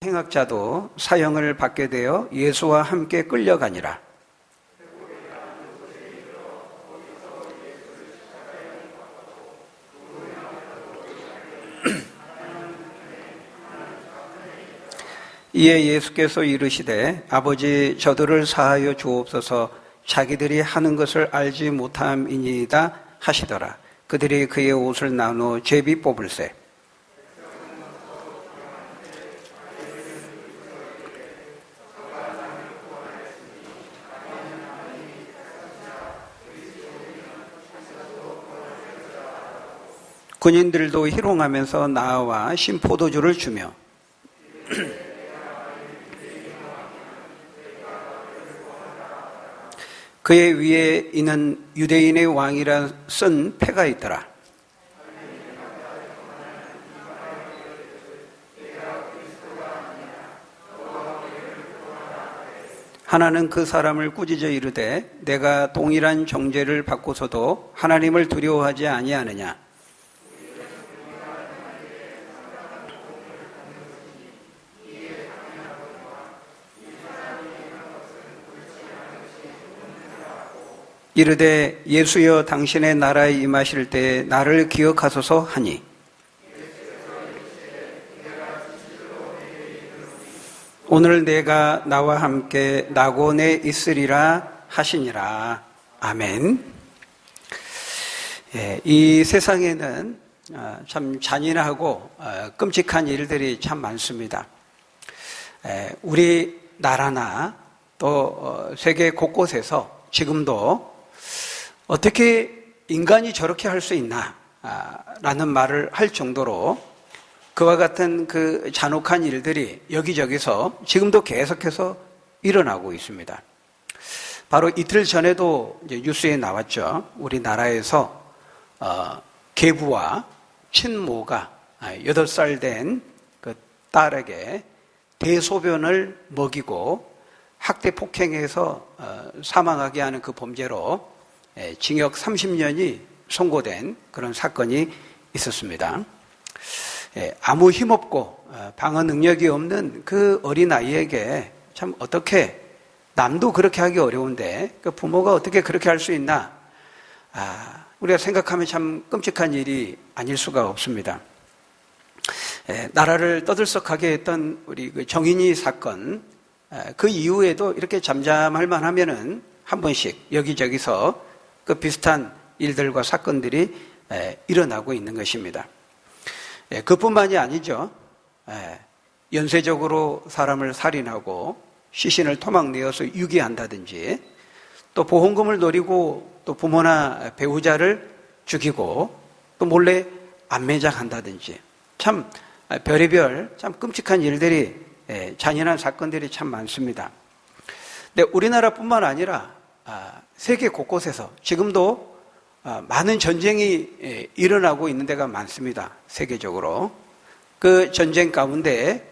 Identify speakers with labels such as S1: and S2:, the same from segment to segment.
S1: 행악자도 사형을 받게 되어 예수와 함께 끌려가니라. 이에 예수께서 이르시되 아버지 저들을 사하여 주옵소서 자기들이 하는 것을 알지 못함이니이다 하시더라. 그들이 그의 옷을 나누어 제비 뽑을세. 군인들도 희롱하면서 나와 신포도주를 주며 그의 위에 이는 유대인의 왕이라 쓴 패가 있더라. 하나는 그 사람을 꾸짖어 이르되 내가 동일한 정죄를 받고서도 하나님을 두려워하지 아니하느냐. 이르되 예수여 당신의 나라에 임하실 때 나를 기억하소서 하니 오늘 내가 나와 함께 낙원에 있으리라 하시니라. 아멘. 이 세상에는 참 잔인하고 끔찍한 일들이 참 많습니다. 우리나라나 또 세계 곳곳에서 지금도 어떻게 인간이 저렇게 할 수 있나 라는 말을 할 정도로 그와 같은 그 잔혹한 일들이 여기저기서 지금도 계속해서 일어나고 있습니다. 바로 이틀 전에도 이제 뉴스에 나왔죠. 우리나라에서 계부와 친모가 8살 된 그 딸에게 대소변을 먹이고 학대 폭행해서 사망하게 하는 그 범죄로 징역 30년이 선고된 그런 사건이 있었습니다. 아무 힘없고 방어 능력이 없는 그 어린아이에게 참 어떻게 남도 그렇게 하기 어려운데 그 부모가 어떻게 그렇게 할 수 있나. 우리가 생각하면 참 끔찍한 일이 아닐 수가 없습니다. 나라를 떠들썩하게 했던 우리 그 정인이 사건, 그 이후에도 이렇게 잠잠할 만하면은 한 번씩 여기저기서 그 비슷한 일들과 사건들이 일어나고 있는 것입니다. 그뿐만이 아니죠. 연쇄적으로 사람을 살인하고 시신을 토막내어서 유기한다든지 또 보험금을 노리고 또 부모나 배우자를 죽이고 또 몰래 안매장한다든지 참 별의별 참 끔찍한 일들이 잔인한 사건들이 참 많습니다. 근데 우리나라뿐만 아니라 세계 곳곳에서 지금도 많은 전쟁이 일어나고 있는 데가 많습니다. 세계적으로. 그 전쟁 가운데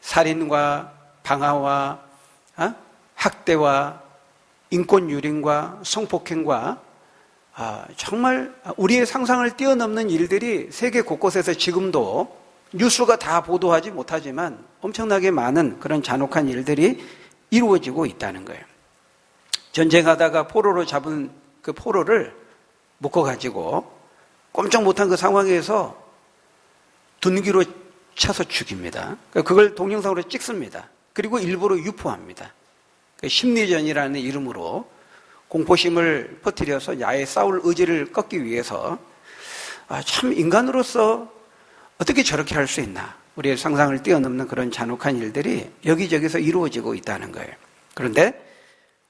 S1: 살인과 방화와 학대와 인권유린과 성폭행과 정말 우리의 상상을 뛰어넘는 일들이 세계 곳곳에서 지금도 뉴스가 다 보도하지 못하지만 엄청나게 많은 그런 잔혹한 일들이 이루어지고 있다는 거예요. 전쟁하다가 포로로 잡은 그 포로를 묶어가지고 꼼짝 못한 그 상황에서 둔기로 차서 죽입니다. 그걸 동영상으로 찍습니다. 그리고 일부러 유포합니다. 심리전이라는 이름으로 공포심을 퍼뜨려서 야에 싸울 의지를 꺾기 위해서 참 인간으로서 어떻게 저렇게 할 수 있나. 우리의 상상을 뛰어넘는 그런 잔혹한 일들이 여기저기서 이루어지고 있다는 거예요. 그런데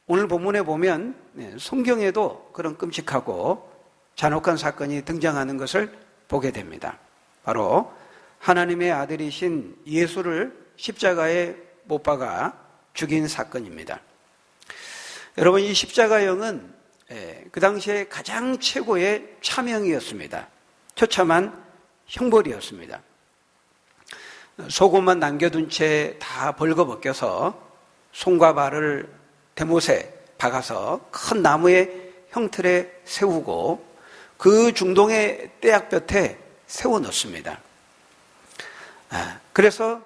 S1: 오늘 본문에 보면 성경에도 그런 끔찍하고 잔혹한 사건이 등장하는 것을 보게 됩니다. 바로 하나님의 아들이신 예수를 십자가에 못 박아 죽인 사건입니다. 여러분, 이 십자가형은 그 당시에 가장 최고의 차명이었습니다. 처참한 형벌이었습니다. 속옷만 남겨둔 채 다 벌거벗겨서 손과 발을 대못에 박아서 큰 나무의 형틀에 세우고 그 중동의 떼약볕에 세워놓습니다. 그래서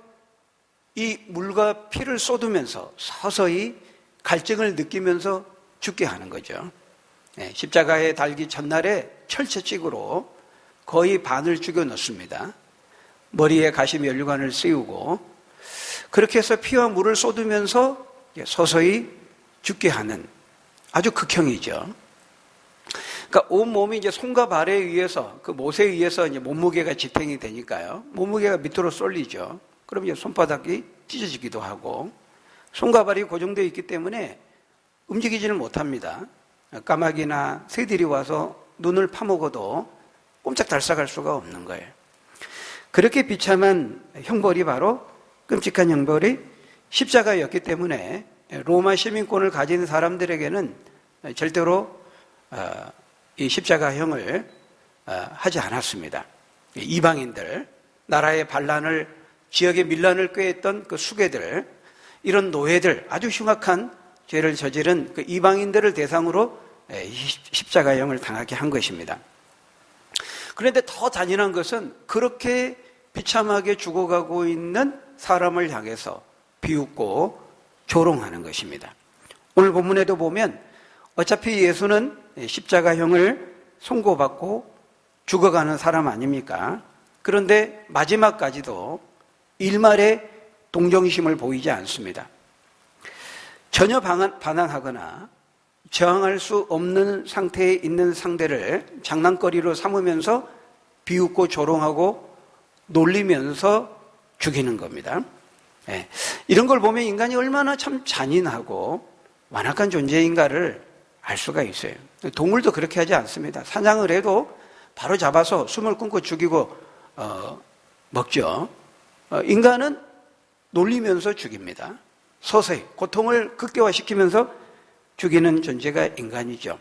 S1: 이 물과 피를 쏟으면서 서서히 갈증을 느끼면서 죽게 하는 거죠. 십자가에 달기 전날에 철책찍으로 거의 반을 죽여 넣습니다. 머리에 가시면류관을 씌우고 그렇게 해서 피와 물을 쏟으면서 서서히 죽게 하는 아주 극형이죠. 그러니까 온 몸이 이제 손과 발에 의해서 그 못에 의해서 이제 몸무게가 지탱이 되니까요. 몸무게가 밑으로 쏠리죠. 그럼 이제 손바닥이 찢어지기도 하고 손과 발이 고정되어 있기 때문에 움직이지는 못합니다. 까마귀나 새들이 와서 눈을 파먹어도 꼼짝달싹할 수가 없는 거예요. 그렇게 비참한 형벌이 바로 끔찍한 형벌이 십자가였기 때문에 로마 시민권을 가진 사람들에게는 절대로 이 십자가형을 하지 않았습니다. 이방인들, 나라의 반란을, 지역의 밀란을 꾀했던 그 수괴들, 이런 노예들, 아주 흉악한 죄를 저지른 그 이방인들을 대상으로 십자가형을 당하게 한 것입니다. 그런데 더 잔인한 것은 그렇게 비참하게 죽어가고 있는 사람을 향해서 비웃고 조롱하는 것입니다. 오늘 본문에도 보면 어차피 예수는 십자가형을 선고받고 죽어가는 사람 아닙니까? 그런데 마지막까지도 일말의 동정심을 보이지 않습니다. 전혀 반항하거나 저항할 수 없는 상태에 있는 상대를 장난거리로 삼으면서 비웃고 조롱하고 놀리면서 죽이는 겁니다. 이런 걸 보면 인간이 얼마나 참 잔인하고 완악한 존재인가를 알 수가 있어요. 동물도 그렇게 하지 않습니다. 사냥을 해도 바로 잡아서 숨을 끊고 죽이고 먹죠. 인간은 놀리면서 죽입니다. 서서히 고통을 극대화시키면서 죽이는 존재가 인간이죠.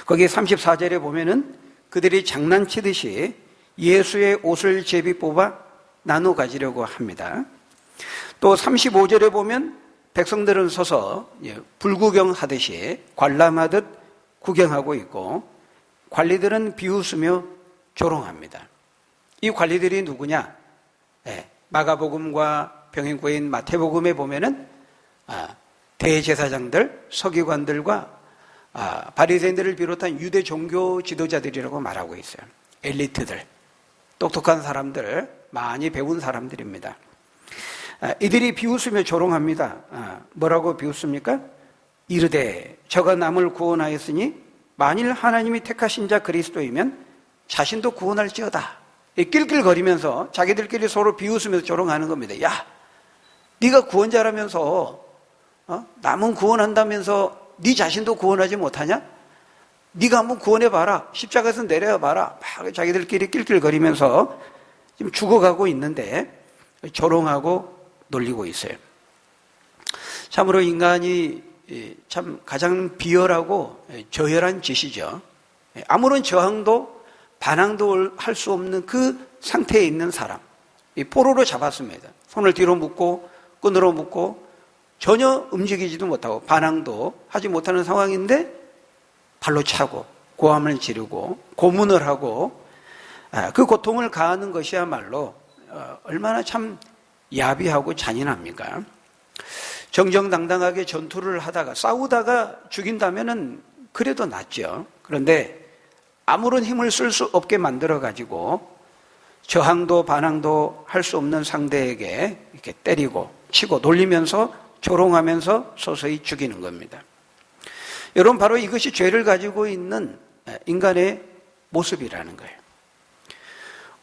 S1: 거기 34절에 보면은 그들이 장난치듯이 예수의 옷을 제비 뽑아 나눠 가지려고 합니다. 또 35절에 보면 백성들은 서서 불구경하듯이 관람하듯 구경하고 있고 관리들은 비웃으며 조롱합니다. 이 관리들이 누구냐? 마가복음과 병행고인 마태복음에 보면은 대제사장들, 서기관들과 바리새인들을 비롯한 유대 종교 지도자들이라고 말하고 있어요. 엘리트들, 똑똑한 사람들, 많이 배운 사람들입니다. 이들이 비웃으며 조롱합니다. 뭐라고 비웃습니까? 이르되 저가 남을 구원하였으니 만일 하나님이 택하신 자 그리스도이면 자신도 구원할지어다. 낄낄거리면서 자기들끼리 서로 비웃으면서 조롱하는 겁니다. 야, 네가 구원자라면서 남은 구원한다면서 네 자신도 구원하지 못하냐? 네가 한번 구원해봐라. 십자가에서 내려봐라. 막 자기들끼리 낄낄거리면서 지금 죽어가고 있는데 조롱하고 놀리고 있어요. 참으로 인간이 참 가장 비열하고 저열한 짓이죠. 아무런 저항도 반항도 할 수 없는 그 상태에 있는 사람, 포로로 잡았습니다. 손을 뒤로 묶고 끈으로 묶고 전혀 움직이지도 못하고 반항도 하지 못하는 상황인데 발로 차고 고함을 지르고 고문을 하고 그 고통을 가하는 것이야말로 얼마나 참 야비하고 잔인합니까? 정정당당하게 전투를 하다가 싸우다가 죽인다면은 그래도 낫죠. 그런데 아무런 힘을 쓸 수 없게 만들어가지고 저항도 반항도 할 수 없는 상대에게 이렇게 때리고 치고 놀리면서 조롱하면서 서서히 죽이는 겁니다. 여러분, 바로 이것이 죄를 가지고 있는 인간의 모습이라는 거예요.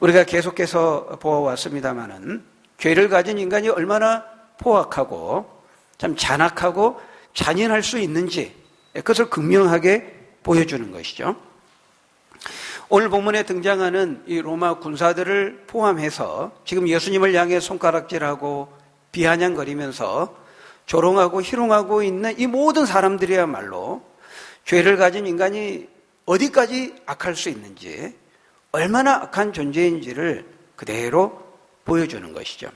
S1: 우리가 계속해서 보아왔습니다마는 죄를 가진 인간이 얼마나 포악하고 참 잔악하고 잔인할 수 있는지 그것을 극명하게 보여주는 것이죠. 오늘 본문에 등장하는 이 로마 군사들을 포함해서 지금 예수님을 향해 손가락질하고 비아냥거리면서 조롱하고 희롱하고 있는 이 모든 사람들이야말로 죄를 가진 인간이 어디까지 악할 수 있는지, 얼마나 악한 존재인지를 그대로 보여주는 것이죠.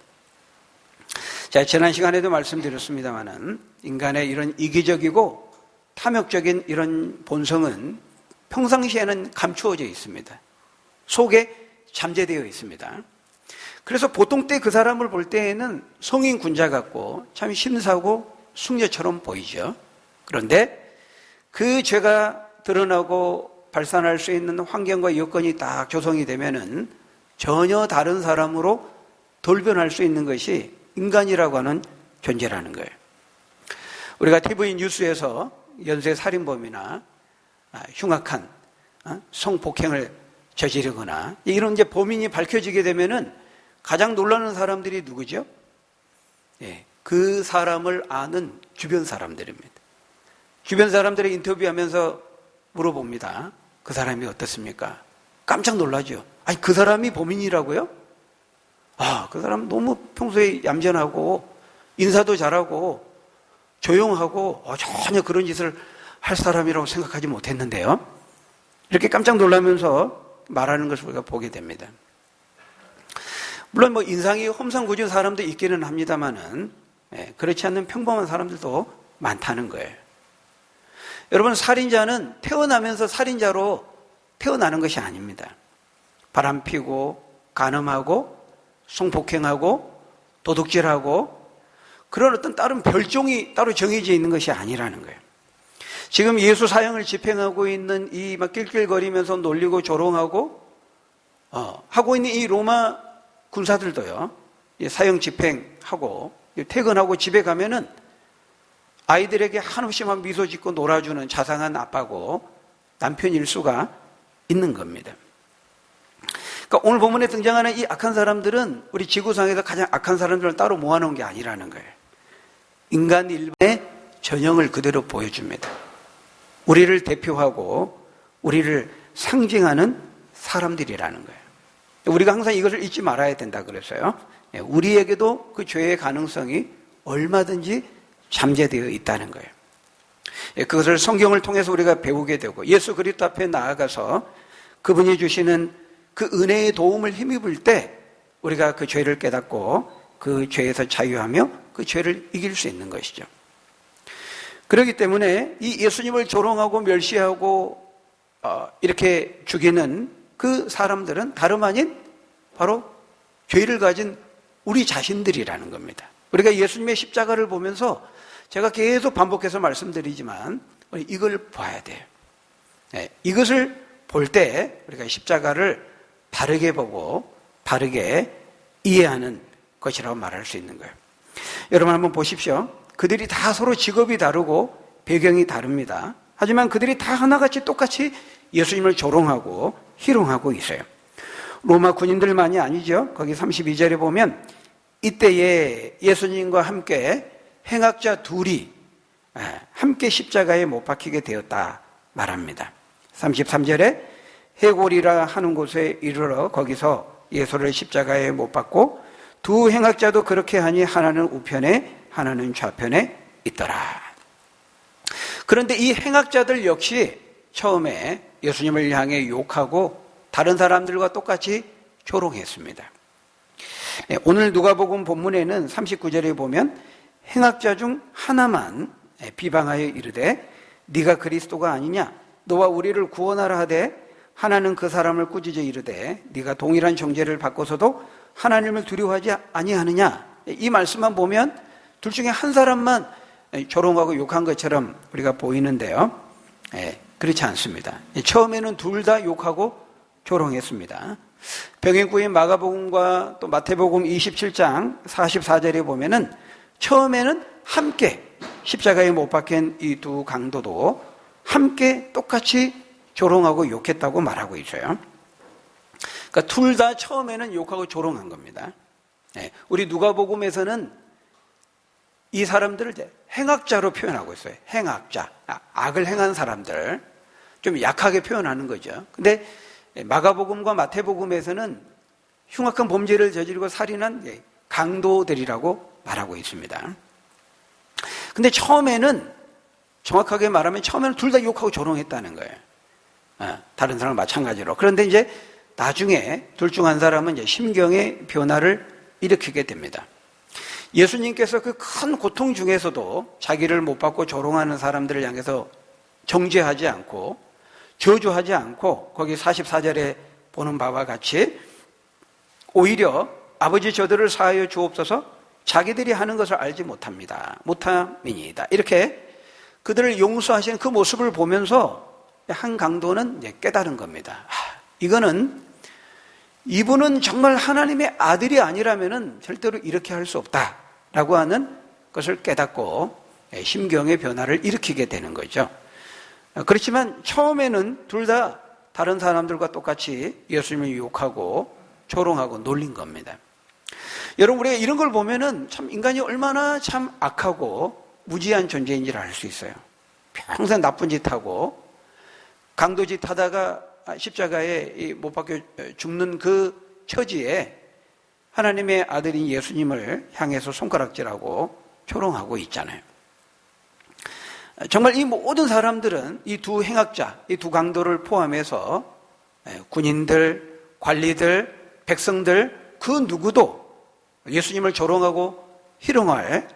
S1: 자, 지난 시간에도 말씀드렸습니다마는 인간의 이런 이기적이고 탐욕적인 이런 본성은 평상시에는 감추어져 있습니다. 속에 잠재되어 있습니다. 그래서 보통 때 그 사람을 볼 때에는 성인 군자 같고 참 심사고 숙녀처럼 보이죠. 그런데 그 죄가 드러나고 발산할 수 있는 환경과 여건이 딱 조성이 되면은 전혀 다른 사람으로 돌변할 수 있는 것이 인간이라고 하는 존재라는 거예요. 우리가 TV 뉴스에서 연쇄 살인범이나 흉악한 성폭행을 저지르거나 이런 이제 범인이 밝혀지게 되면은 가장 놀라는 사람들이 누구죠? 예, 그 사람을 아는 주변 사람들입니다. 주변 사람들이 인터뷰하면서 물어봅니다. 그 사람이 어떻습니까? 깜짝 놀라죠. 아니, 그 사람이 범인이라고요? 그 사람 너무 평소에 얌전하고 인사도 잘하고 조용하고 전혀 그런 짓을 할 사람이라고 생각하지 못했는데요. 이렇게 깜짝 놀라면서 말하는 것을 우리가 보게 됩니다. 물론 뭐 인상이 험상궂은 사람도 있기는 합니다만은 그렇지 않는 평범한 사람들도 많다는 거예요. 여러분, 살인자는 태어나면서 살인자로 태어나는 것이 아닙니다. 바람피고 간음하고 성폭행하고 도둑질하고 그런 어떤 다른 별종이 따로 정해져 있는 것이 아니라는 거예요. 지금 예수 사형을 집행하고 있는 이 막 낄낄거리면서 놀리고 조롱하고 하고 있는 이 로마 군사들도요, 사형 집행하고 퇴근하고 집에 가면은 아이들에게 한없이 막 미소 짓고 놀아주는 자상한 아빠고 남편일 수가 있는 겁니다. 그러니까 오늘 본문에 등장하는 이 악한 사람들은 우리 지구상에서 가장 악한 사람들을 따로 모아놓은 게 아니라는 거예요. 인간 일반의 전형을 그대로 보여줍니다. 우리를 대표하고 우리를 상징하는 사람들이라는 거예요. 우리가 항상 이것을 잊지 말아야 된다 그랬어요. 우리에게도 그 죄의 가능성이 얼마든지 잠재되어 있다는 거예요. 그것을 성경을 통해서 우리가 배우게 되고 예수 그리스도 앞에 나아가서 그분이 주시는 그 은혜의 도움을 힘입을 때 우리가 그 죄를 깨닫고 그 죄에서 자유하며 그 죄를 이길 수 있는 것이죠. 그렇기 때문에 이 예수님을 조롱하고 멸시하고 이렇게 죽이는 그 사람들은 다름 아닌 바로 죄를 가진 우리 자신들이라는 겁니다. 우리가 예수님의 십자가를 보면서 제가 계속 반복해서 말씀드리지만 이걸 봐야 돼요. 이것을 볼 때 우리가 십자가를 바르게 보고 바르게 이해하는 것이라고 말할 수 있는 거예요. 여러분 한번 보십시오. 그들이 다 서로 직업이 다르고 배경이 다릅니다. 하지만 그들이 다 하나같이 똑같이 예수님을 조롱하고 희롱하고 있어요. 로마 군인들만이 아니죠. 거기 32절에 보면 이때에 예수님과 함께 행악자 둘이 함께 십자가에 못 박히게 되었다 말합니다. 33절에 해골이라 하는 곳에 이르러 거기서 예수를 십자가에 못 박고 두 행악자도 그렇게 하니 하나는 우편에 하나는 좌편에 있더라. 그런데 이 행악자들 역시 처음에 예수님을 향해 욕하고 다른 사람들과 똑같이 조롱했습니다. 오늘 누가복음 본문에는 39절에 보면 행악자 중 하나만 비방하여 이르되 네가 그리스도가 아니냐 너와 우리를 구원하라 하되 하나는 그 사람을 꾸짖어 이르되 네가 동일한 정죄를 받고서도 하나님을 두려워하지 아니하느냐. 이 말씀만 보면 둘 중에 한 사람만 조롱하고 욕한 것처럼 우리가 보이는데요. 그렇지 않습니다. 처음에는 둘 다 욕하고 조롱했습니다. 병행구인 마가복음과 또 마태복음 27장 44절에 보면은 처음에는 함께 십자가에 못 박힌 이 두 강도도 함께 똑같이 조롱하고 욕했다고 말하고 있어요. 그러니까 둘 다 처음에는 욕하고 조롱한 겁니다. 우리 누가복음에서는 이 사람들을 이제 행악자로 표현하고 있어요. 행악자, 악을 행한 사람들, 좀 약하게 표현하는 거죠. 근데 마가복음과 마태복음에서는 흉악한 범죄를 저지르고 살인한 강도들이라고 말하고 있습니다. 근데 처음에는 정확하게 말하면 처음에는 둘 다 욕하고 조롱했다는 거예요. 다른 사람과 마찬가지로. 그런데 이제 나중에 둘 중 한 사람은 이제 심경의 변화를 일으키게 됩니다. 예수님께서 그 큰 고통 중에서도 자기를 못 받고 조롱하는 사람들을 향해서 정죄하지 않고 저주하지 않고 거기 44절에 보는 바와 같이 오히려 아버지 저들을 사하여 주옵소서 자기들이 하는 것을 알지 못함이니이다. 이렇게 그들을 용서하시는 그 모습을 보면서 한 강도는 이제 깨달은 겁니다. 이거는 이분은 정말 하나님의 아들이 아니라면 절대로 이렇게 할 수 없다라고 하는 것을 깨닫고 심경의 변화를 일으키게 되는 거죠. 그렇지만 처음에는 둘 다 다른 사람들과 똑같이 예수님을 유혹하고 조롱하고 놀린 겁니다. 여러분, 우리가 이런 걸 보면은 참 인간이 얼마나 참 악하고 무지한 존재인지를 알 수 있어요. 평생 나쁜 짓 하고 강도짓 하다가 십자가에 못 박혀 죽는 그 처지에 하나님의 아들인 예수님을 향해서 손가락질하고 조롱하고 있잖아요. 정말 이 모든 사람들은 이 두 행악자, 이 두 강도를 포함해서 군인들, 관리들, 백성들 그 누구도 예수님을 조롱하고 희롱할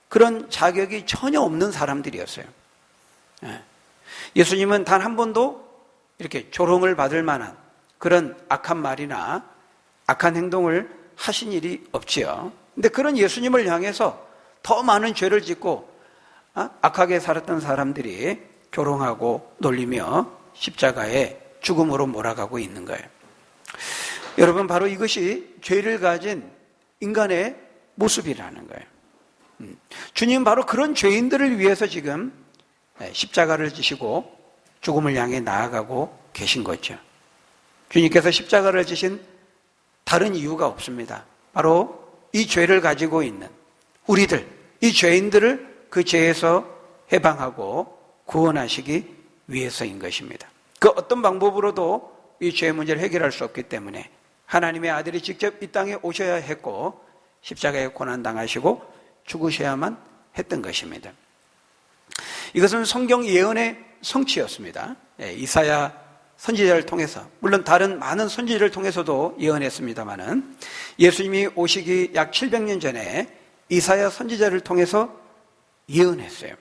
S1: 그런 자격이 전혀 없는 사람들이었어요. 예수님은 단 한 번도 이렇게 조롱을 받을 만한 그런 악한 말이나 악한 행동을 하신 일이 없지요. 근데 그런 예수님을 향해서 더 많은 죄를 짓고 악하게 살았던 사람들이 조롱하고 놀리며 십자가에 죽음으로 몰아가고 있는 거예요. 여러분, 바로 이것이 죄를 가진 인간의 모습이라는 거예요. 주님은 바로 그런 죄인들을 위해서 지금 십자가를 지시고 죽음을 향해 나아가고 계신 거죠. 주님께서 십자가를 지신 다른 이유가 없습니다. 바로 이 죄를 가지고 있는 우리들, 이 죄인들을 그 죄에서 해방하고 구원하시기 위해서인 것입니다. 그 어떤 방법으로도 이 죄 문제를 해결할 수 없기 때문에 하나님의 아들이 직접 이 땅에 오셔야 했고 십자가에 고난당하시고 죽으셔야만 했던 것입니다. 이것은 성경 예언의 성취였습니다. 이사야 선지자를 통해서, 물론 다른 많은 선지자를 통해서도 예언했습니다마는 예수님이 오시기 약 700년 전에 이사야 선지자를 통해서 예언했어요.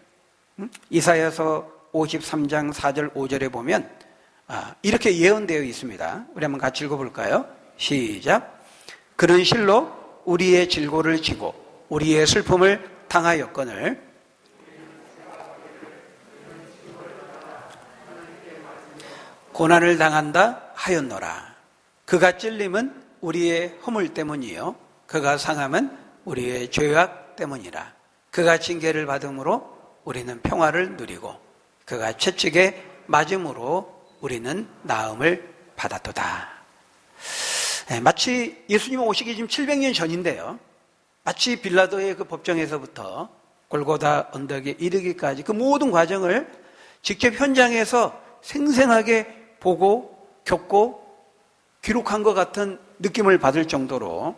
S1: 이사야서 53장 4절 5절에 보면 이렇게 예언되어 있습니다. 우리 한번 같이 읽어볼까요? 시작. 그는 실로 우리의 질고를 지고 우리의 슬픔을 당하였거늘 고난을 당한다 하였노라. 그가 찔림은 우리의 허물 때문이요 그가 상함은 우리의 죄악 때문이라. 그가 징계를 받음으로 우리는 평화를 누리고 그가 채찍에 맞음으로 우리는 나음을 받았도다. 마치 예수님 오시기 지금 700년 전인데요, 마치 빌라도의 그 법정에서부터 골고다 언덕에 이르기까지 그 모든 과정을 직접 현장에서 생생하게 보고 겪고 기록한 것 같은 느낌을 받을 정도로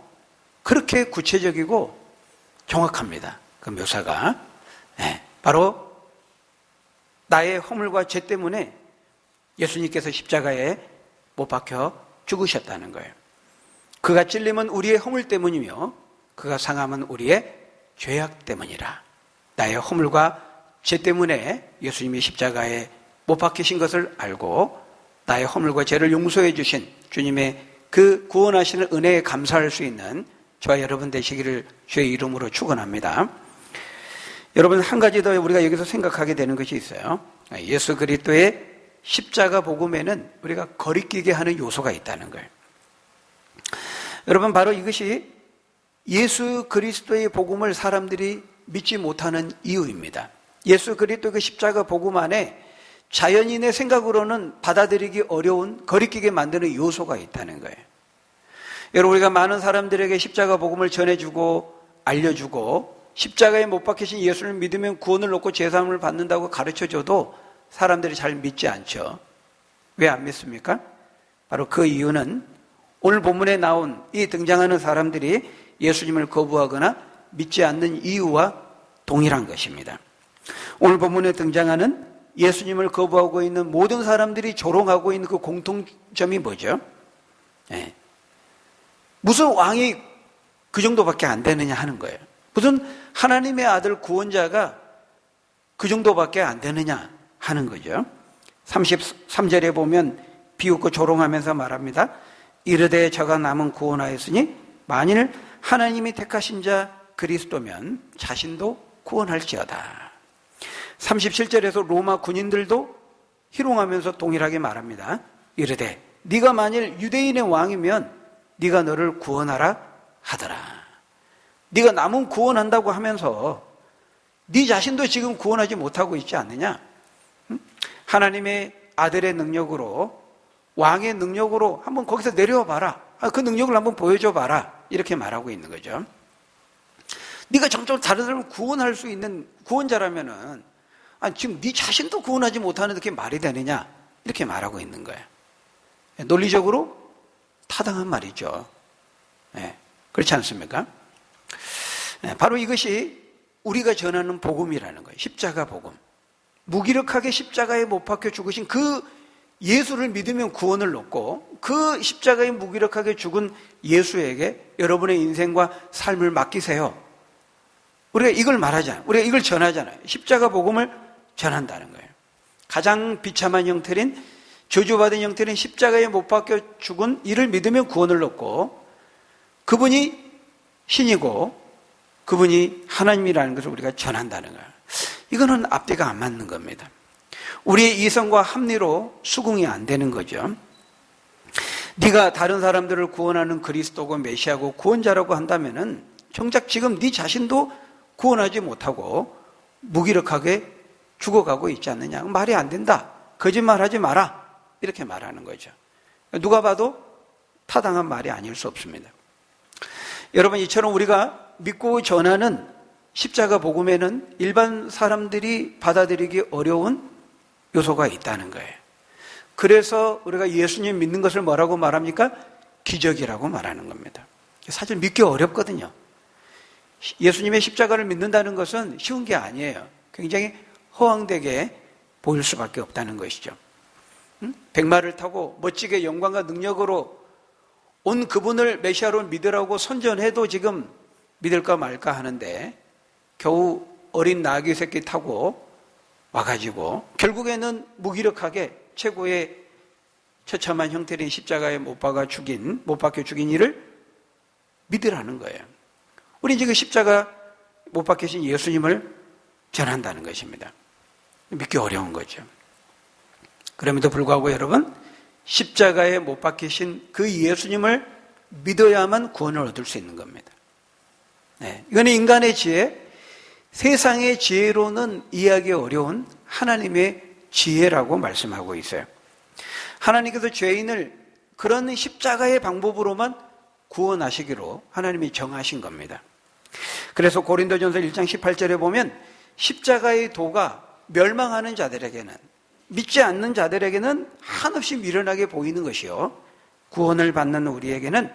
S1: 그렇게 구체적이고 정확합니다. 그 묘사가. 바로 나의 허물과 죄 때문에 예수님께서 십자가에 못 박혀 죽으셨다는 거예요. 그가 찔림은 우리의 허물 때문이며 그가 상함은 우리의 죄악 때문이라. 나의 허물과 죄 때문에 예수님이 십자가에 못 박히신 것을 알고 나의 허물과 죄를 용서해 주신 주님의 그 구원하시는 은혜에 감사할 수 있는 저와 여러분 되시기를 주의 이름으로 축원합니다. 여러분, 한 가지 더 우리가 여기서 생각하게 되는 것이 있어요. 예수 그리스도의 십자가 복음에는 우리가 거리끼게 하는 요소가 있다는 거예요. 여러분, 바로 이것이 예수 그리스도의 복음을 사람들이 믿지 못하는 이유입니다. 예수 그리스도의 그 십자가 복음 안에 자연인의 생각으로는 받아들이기 어려운 거리끼게 만드는 요소가 있다는 거예요. 여러분, 우리가 많은 사람들에게 십자가 복음을 전해주고 알려주고 십자가에 못 박히신 예수를 믿으면 구원을 얻고 제사함을 받는다고 가르쳐줘도 사람들이 잘 믿지 않죠. 왜 안 믿습니까? 바로 그 이유는 오늘 본문에 나온 이 등장하는 사람들이 예수님을 거부하거나 믿지 않는 이유와 동일한 것입니다. 오늘 본문에 등장하는 예수님을 거부하고 있는 모든 사람들이 조롱하고 있는 그 공통점이 뭐죠? 무슨 왕이 그 정도밖에 안 되느냐 하는 거예요. 무슨 하나님의 아들 구원자가 그 정도밖에 안 되느냐 하는 거죠. 33절에 보면 비웃고 조롱하면서 말합니다. 이르되 저가 남은 구원하였으니 만일 하나님이 택하신 자 그리스도면 자신도 구원할지어다. 37절에서 로마 군인들도 희롱하면서 동일하게 말합니다. 이르되 네가 만일 유대인의 왕이면 네가 너를 구원하라 하더라. 네가 남은 구원한다고 하면서 네 자신도 지금 구원하지 못하고 있지 않느냐? 하나님의 아들의 능력으로, 왕의 능력으로 한번 거기서 내려와 봐라. 그 능력을 한번 보여줘 봐라. 이렇게 말하고 있는 거죠. 네가 정말 다른 사람을 구원할 수 있는 구원자라면은 지금 네 자신도 구원하지 못하는데 그게 말이 되느냐? 이렇게 말하고 있는 거예요. 논리적으로 타당한 말이죠. 네, 그렇지 않습니까? 네, 바로 이것이 우리가 전하는 복음이라는 거예요. 십자가 복음. 무기력하게 십자가에 못 박혀 죽으신 그 예수를 믿으면 구원을 얻고, 그 십자가에 무기력하게 죽은 예수에게 여러분의 인생과 삶을 맡기세요. 우리가 이걸 말하잖아요. 우리가 이걸 전하잖아요. 십자가 복음을 전한다는 거예요. 가장 비참한 형태인, 저주받은 형태인 십자가에 못 박혀 죽은 이를 믿으면 구원을 얻고, 그분이 신이고 그분이 하나님이라는 것을 우리가 전한다는 거예요. 이거는 앞뒤가 안 맞는 겁니다. 우리의 이성과 합리로 수긍이 안 되는 거죠. 네가 다른 사람들을 구원하는 그리스도고 메시아고 구원자라고 한다면은 정작 지금 네 자신도 구원하지 못하고 무기력하게 죽어가고 있지 않느냐. 말이 안 된다. 거짓말하지 마라. 이렇게 말하는 거죠. 누가 봐도 타당한 말이 아닐 수 없습니다. 여러분, 이처럼 우리가 믿고 전하는 십자가 복음에는 일반 사람들이 받아들이기 어려운 요소가 있다는 거예요. 그래서 우리가 예수님 믿는 것을 뭐라고 말합니까? 기적이라고 말하는 겁니다. 사실 믿기 어렵거든요. 예수님의 십자가를 믿는다는 것은 쉬운 게 아니에요. 굉장히 허황되게 보일 수밖에 없다는 것이죠. 백마를 타고 멋지게 영광과 능력으로 온 그분을 메시아로 믿으라고 선전해도 지금 믿을까 말까 하는데, 겨우 어린 나귀 새끼 타고 와가지고 결국에는 무기력하게 최고의 처참한 형태인 십자가에 못 박혀 죽인 이를 믿으라는 거예요. 우리 지금 십자가 못 박히신 예수님을 전한다는 것입니다. 믿기 어려운 거죠. 그럼에도 불구하고 여러분, 십자가에 못 박히신 그 예수님을 믿어야만 구원을 얻을 수 있는 겁니다. 네, 이거는 인간의 지혜, 세상의 지혜로는 이해하기 어려운 하나님의 지혜라고 말씀하고 있어요. 하나님께서 죄인을 그런 십자가의 방법으로만 구원하시기로 하나님이 정하신 겁니다. 그래서 고린도전서 1장 18절에 보면 십자가의 도가 멸망하는 자들에게는, 믿지 않는 자들에게는 한없이 미련하게 보이는 것이요, 구원을 받는 우리에게는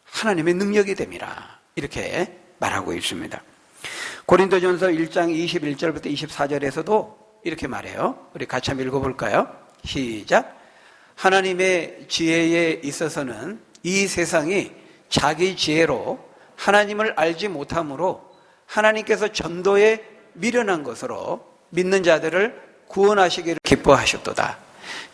S1: 하나님의 능력이 됨이라, 이렇게 말하고 있습니다. 고린도전서 1장 21절부터 24절에서도 이렇게 말해요. 우리 같이 한번 읽어볼까요? 시작. 하나님의 지혜에 있어서는 이 세상이 자기 지혜로 하나님을 알지 못함으로 하나님께서 전도에 미련한 것으로 믿는 자들을 구원하시기를 기뻐하셨도다.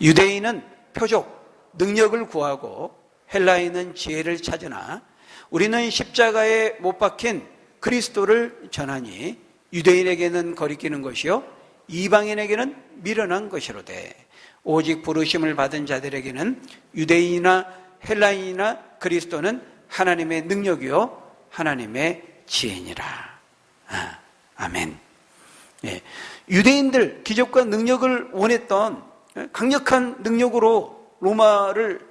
S1: 유대인은 표적, 능력을 구하고 헬라인은 지혜를 찾으나 우리는 십자가에 못 박힌 그리스도를 전하니 유대인에게는 거리끼는 것이요 이방인에게는 미련한 것이로되 오직 부르심을 받은 자들에게는 유대인이나 헬라인이나 그리스도는 하나님의 능력이요 하나님의 지혜니라. 아멘. 예. 유대인들 기적과 능력을 원했던 강력한 능력으로 로마를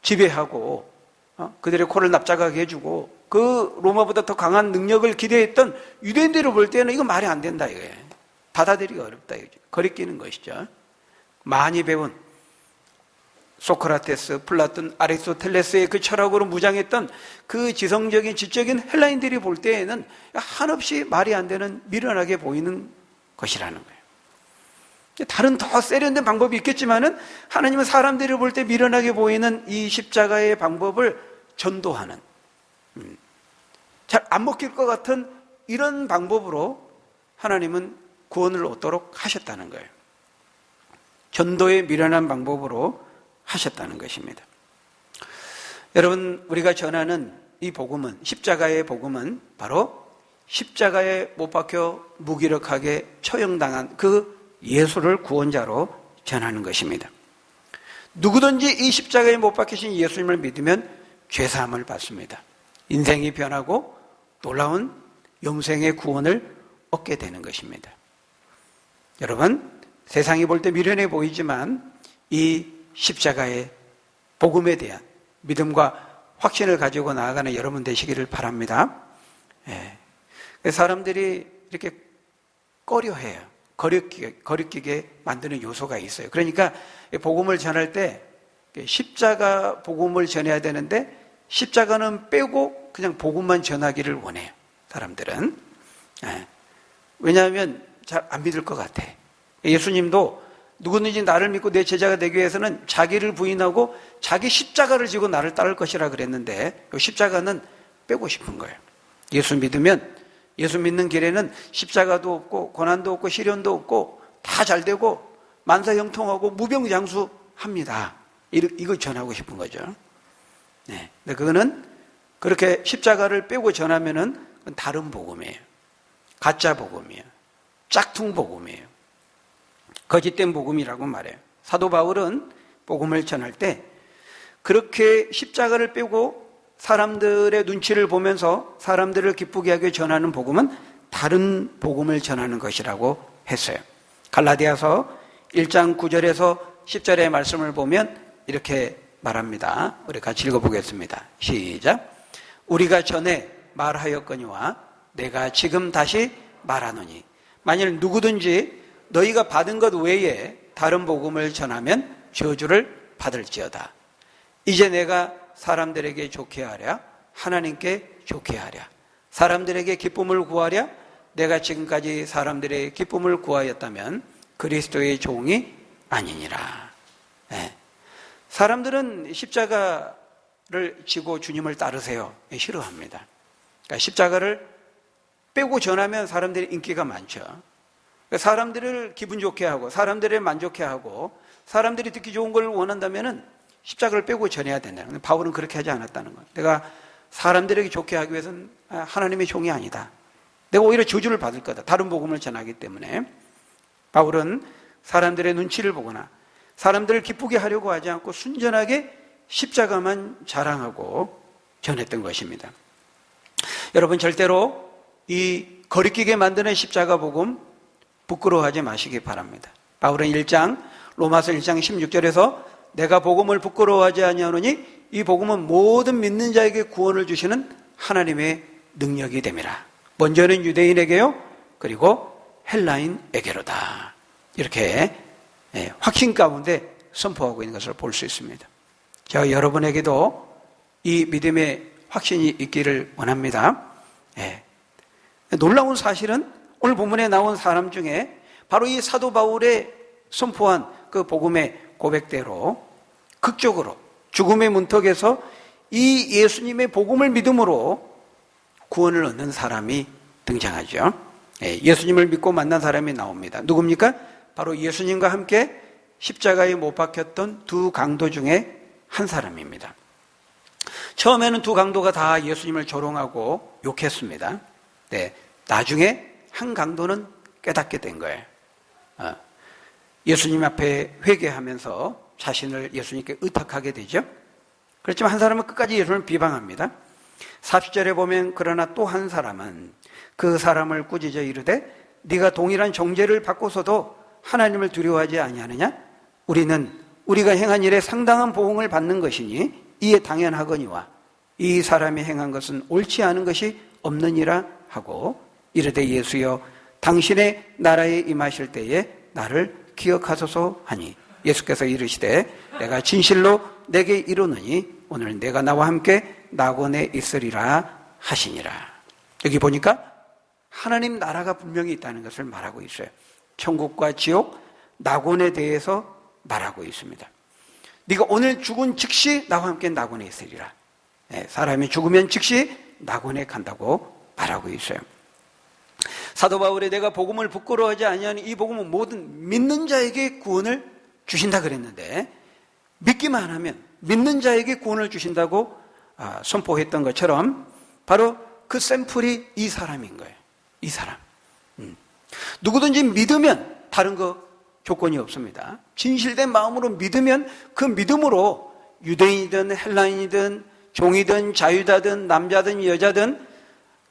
S1: 지배하고 그들의 코를 납작하게 해주고 그 로마보다 더 강한 능력을 기대했던 유대인들을 볼 때는 이거 말이 안 된다 이거예요. 받아들이기 어렵다 이거죠. 거리끼는 것이죠. 많이 배운 소크라테스, 플라톤, 아리스토텔레스의 그 철학으로 무장했던 그 지성적인 지적인 헬라인들이 볼 때에는 한없이 말이 안 되는 미련하게 보이는 것이라는 거예요. 다른 더 세련된 방법이 있겠지만은 하나님은 사람들이 볼 때 미련하게 보이는 이 십자가의 방법을 전도하는, 잘 안 먹힐 것 같은 이런 방법으로 하나님은 구원을 얻도록 하셨다는 거예요. 전도의 미련한 방법으로 하셨다는 것입니다. 여러분, 우리가 전하는 이 복음은, 십자가의 복음은 바로 십자가에 못 박혀 무기력하게 처형당한 그 예수를 구원자로 전하는 것입니다. 누구든지 이 십자가에 못 박히신 예수님을 믿으면 죄사함을 받습니다. 인생이 변하고 놀라운 영생의 구원을 얻게 되는 것입니다. 여러분, 세상이 볼 때 미련해 보이지만 이 십자가의 복음에 대한 믿음과 확신을 가지고 나아가는 여러분 되시기를 바랍니다. 사람들이 이렇게 꺼려해요. 거리끼게 만드는 요소가 있어요. 그러니까 복음을 전할 때 십자가 복음을 전해야 되는데 십자가는 빼고 그냥 복음만 전하기를 원해요. 사람들은. 왜냐하면 잘 안 믿을 것 같아. 예수님도 누구든지 나를 믿고 내 제자가 되기 위해서는 자기를 부인하고 자기 십자가를 지고 나를 따를 것이라 그랬는데 십자가는 빼고 싶은 거예요. 예수 믿으면, 예수 믿는 길에는 십자가도 없고 고난도 없고 시련도 없고 다 잘 되고 만사형통하고 무병장수합니다. 이거 전하고 싶은 거죠. 네. 근데 그거는 그렇게 십자가를 빼고 전하면은 다른 복음이에요. 가짜 복음이에요. 짝퉁 복음이에요. 거짓된 복음이라고 말해요. 사도 바울은 복음을 전할 때 그렇게 십자가를 빼고 사람들의 눈치를 보면서 사람들을 기쁘게 하게 전하는 복음은 다른 복음을 전하는 것이라고 했어요. 갈라디아서 1장 9절에서 10절의 말씀을 보면 이렇게 말합니다. 우리 같이 읽어보겠습니다. 시작. 우리가 전에 말하였거니와 내가 지금 다시 말하노니 만일 누구든지 너희가 받은 것 외에 다른 복음을 전하면 저주를 받을지어다. 이제 내가 사람들에게 좋게 하랴 하나님께 좋게 하랴 사람들에게 기쁨을 구하랴 내가 지금까지 사람들의 기쁨을 구하였다면 그리스도의 종이 아니니라. 네. 사람들은 십자가를 지고 주님을 따르세요 싫어합니다. 그러니까 십자가를 빼고 전하면 사람들이 인기가 많죠. 사람들을 기분 좋게 하고 사람들을 만족해 하고 사람들이 듣기 좋은 걸 원한다면 십자가를 빼고 전해야 된다는 거예요. 바울은 그렇게 하지 않았다는 거예요. 내가 사람들에게 좋게 하기 위해서는 하나님의 종이 아니다. 내가 오히려 저주를 받을 거다. 다른 복음을 전하기 때문에 바울은 사람들의 눈치를 보거나 사람들을 기쁘게 하려고 하지 않고 순전하게 십자가만 자랑하고 전했던 것입니다. 여러분, 절대로 이 거리끼게 만드는 십자가 복음 부끄러워하지 마시기 바랍니다. 바울은 로마서 1장 16절에서 내가 복음을 부끄러워하지 아니하노니 이 복음은 모든 믿는 자에게 구원을 주시는 하나님의 능력이 됨이라. 먼저는 유대인에게요, 그리고 헬라인에게로다. 이렇게 확신 가운데 선포하고 있는 것을 볼 수 있습니다. 제가 여러분에게도 이 믿음의 확신이 있기를 원합니다. 놀라운 사실은 오늘 본문에 나온 사람 중에 바로 이 사도 바울의 선포한 그 복음의 고백대로 극적으로 죽음의 문턱에서 이 예수님의 복음을 믿음으로 구원을 얻는 사람이 등장하죠. 예수님을 믿고 만난 사람이 나옵니다. 누굽니까? 바로 예수님과 함께 십자가에 못 박혔던 두 강도 중에 한 사람입니다. 처음에는 두 강도가 다 예수님을 조롱하고 욕했습니다. 나중에 한 강도는 깨닫게 된 거예요. 예수님 앞에 회개하면서 자신을 예수님께 의탁하게 되죠. 그렇지만 한 사람은 끝까지 예수님을 비방합니다. 40절에 보면 그러나 또 한 사람은 그 사람을 꾸짖어 이르되 네가 동일한 정죄를 받고서도 하나님을 두려워하지 아니하느냐? 우리가 행한 일에 상당한 보응을 받는 것이니 이에 당연하거니와 이 사람이 행한 것은 옳지 않은 것이 없느니라 하고 이르되 예수여 당신의 나라에 임하실 때에 나를 기억하소서 하니 예수께서 이르시되 내가 진실로 내게 이르노니 오늘 내가 나와 함께 낙원에 있으리라 하시니라. 여기 보니까 하나님 나라가 분명히 있다는 것을 말하고 있어요. 천국과 지옥, 낙원에 대해서 말하고 있습니다. 네가 오늘 죽은 즉시 나와 함께 낙원에 있으리라. 사람이 죽으면 즉시 낙원에 간다고 말하고 있어요. 사도 바울이 내가 복음을 부끄러워하지 아니하니 이 복음은 모든 믿는 자에게 구원을 주신다 그랬는데 믿기만 하면 믿는 자에게 구원을 주신다고 선포했던 것처럼 바로 그 샘플이 이 사람인 거예요. 이 사람. 누구든지 믿으면 다른 거 조건이 없습니다. 진실된 마음으로 믿으면 그 믿음으로 유대인이든 헬라인이든 종이든 자유자든 남자든 여자든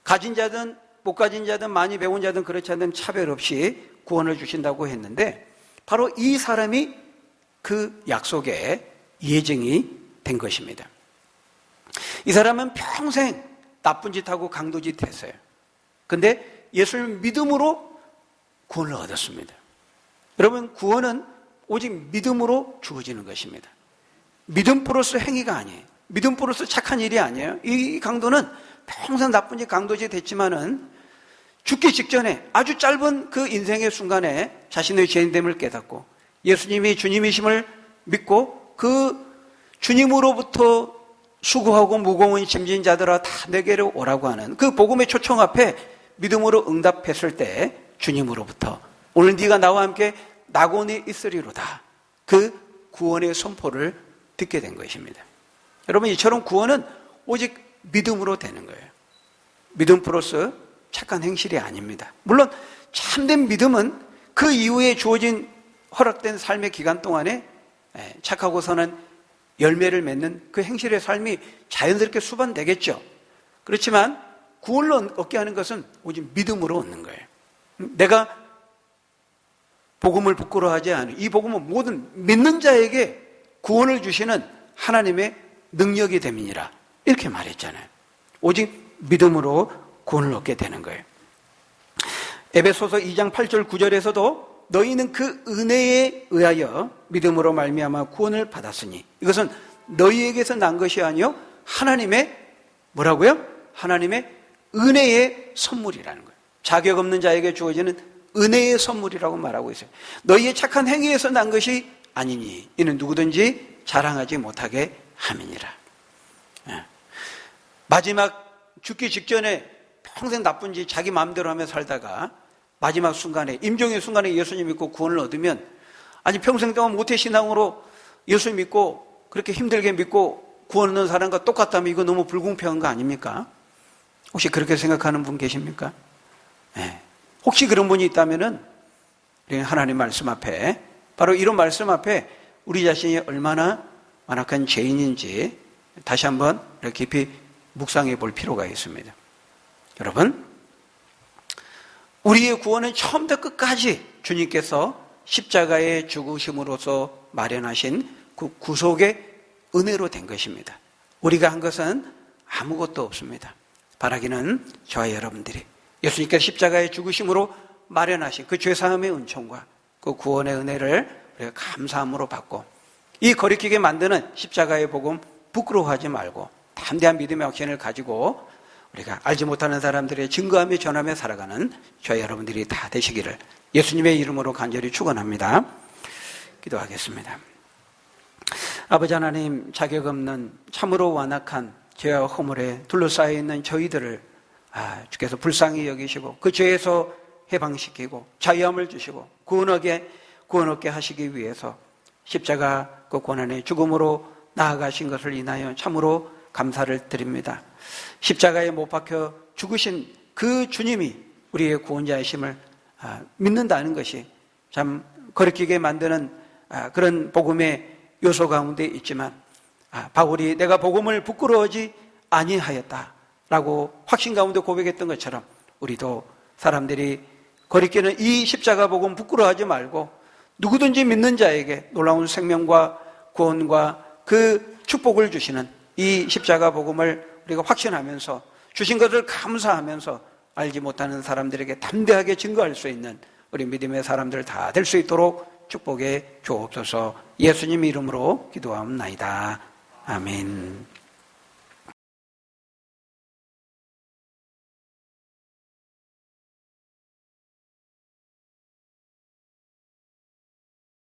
S1: 가진 자든 못 가진 자든 많이 배운 자든 그렇지 않은 차별 없이 구원을 주신다고 했는데 바로 이 사람이 그 약속의 예증이 된 것입니다. 이 사람은 평생 나쁜 짓하고 강도짓 했어요. 근데 예수를 믿음으로 구원을 얻었습니다. 여러분, 구원은 오직 믿음으로 주어지는 것입니다. 믿음 플러스 행위가 아니에요. 믿음 플러스 착한 일이 아니에요. 이 강도는 평생 나쁜 짓 강도짓 했지만은 죽기 직전에 아주 짧은 그 인생의 순간에 자신의 죄인됨을 깨닫고 예수님이 주님이심을 믿고 그 주님으로부터 수고하고 무거운 짐진 자들아 다 내게로 오라고 하는 그 복음의 초청 앞에 믿음으로 응답했을 때 주님으로부터 오늘 네가 나와 함께 낙원이 있으리로다 그 구원의 선포를 듣게 된 것입니다. 여러분, 이처럼 구원은 오직 믿음으로 되는 거예요. 믿음 플러스 착한 행실이 아닙니다. 물론 참된 믿음은 그 이후에 주어진 허락된 삶의 기간 동안에 착하고서는 열매를 맺는 그 행실의 삶이 자연스럽게 수반되겠죠. 그렇지만 구원을 얻게 하는 것은 오직 믿음으로 얻는 거예요. 내가 복음을 부끄러워하지 않은 이 복음은 모든 믿는 자에게 구원을 주시는 하나님의 능력이 됨이니라 이렇게 말했잖아요. 오직 믿음으로 구원을 얻게 되는 거예요. 에베소서 2장 8절 9절에서도 너희는 그 은혜에 의하여 믿음으로 말미암아 구원을 받았으니 이것은 너희에게서 난 것이 아니요 하나님의 뭐라고요? 하나님의 은혜의 선물이라는 거예요. 자격 없는 자에게 주어지는 은혜의 선물이라고 말하고 있어요. 너희의 착한 행위에서 난 것이 아니니 이는 누구든지 자랑하지 못하게 함이니라. 마지막 죽기 직전에 평생 나쁜 짓 자기 마음대로 하며 살다가 마지막 순간에 임종의 순간에 예수님 믿고 구원을 얻으면 아니 평생 동안 모태신앙으로 예수 믿고 그렇게 힘들게 믿고 구원 얻는 사람과 똑같다면 이거 너무 불공평한 거 아닙니까? 혹시 그렇게 생각하는 분 계십니까? 네. 혹시 그런 분이 있다면은 하나님 말씀 앞에 바로 이런 말씀 앞에 우리 자신이 얼마나 완악한 죄인인지 다시 한번 깊이 묵상해 볼 필요가 있습니다. 여러분, 우리의 구원은 처음부터 끝까지 주님께서 십자가의 죽으심으로써 마련하신 그 구속의 은혜로 된 것입니다. 우리가 한 것은 아무것도 없습니다. 바라기는 저와 여러분들이 예수님께서 십자가의 죽으심으로 마련하신 그 죄사함의 은총과 그 구원의 은혜를 우리가 감사함으로 받고 이 거리끼게 만드는 십자가의 복음 부끄러워하지 말고 담대한 믿음의 확신을 가지고 우리가 알지 못하는 사람들의 증거하며 전하며 살아가는 저희 여러분들이 다 되시기를 예수님의 이름으로 간절히 축원합니다. 기도하겠습니다. 아버지 하나님, 자격 없는 참으로 완악한 죄와 허물에 둘러싸여 있는 저희들을 주께서 불쌍히 여기시고 그 죄에서 해방시키고 자유함을 주시고 구원 얻게 하시기 위해서 십자가 그 고난의 죽음으로 나아가신 것을 인하여 참으로 감사를 드립니다. 십자가에 못 박혀 죽으신 그 주님이 우리의 구원자이심을 믿는다는 것이 참 거리끼게 만드는 그런 복음의 요소 가운데 있지만 바울이 내가 복음을 부끄러워하지 아니하였다라고 확신 가운데 고백했던 것처럼 우리도 사람들이 거리끼는 이 십자가 복음 부끄러워하지 말고 누구든지 믿는 자에게 놀라운 생명과 구원과 그 축복을 주시는 이 십자가 복음을 우리가 확신하면서 주신 것을 감사하면서 알지 못하는 사람들에게 담대하게 증거할 수 있는 우리 믿음의 사람들 다 될 수 있도록 축복해 주옵소서. 예수님 이름으로 기도하옵나이다. 아멘.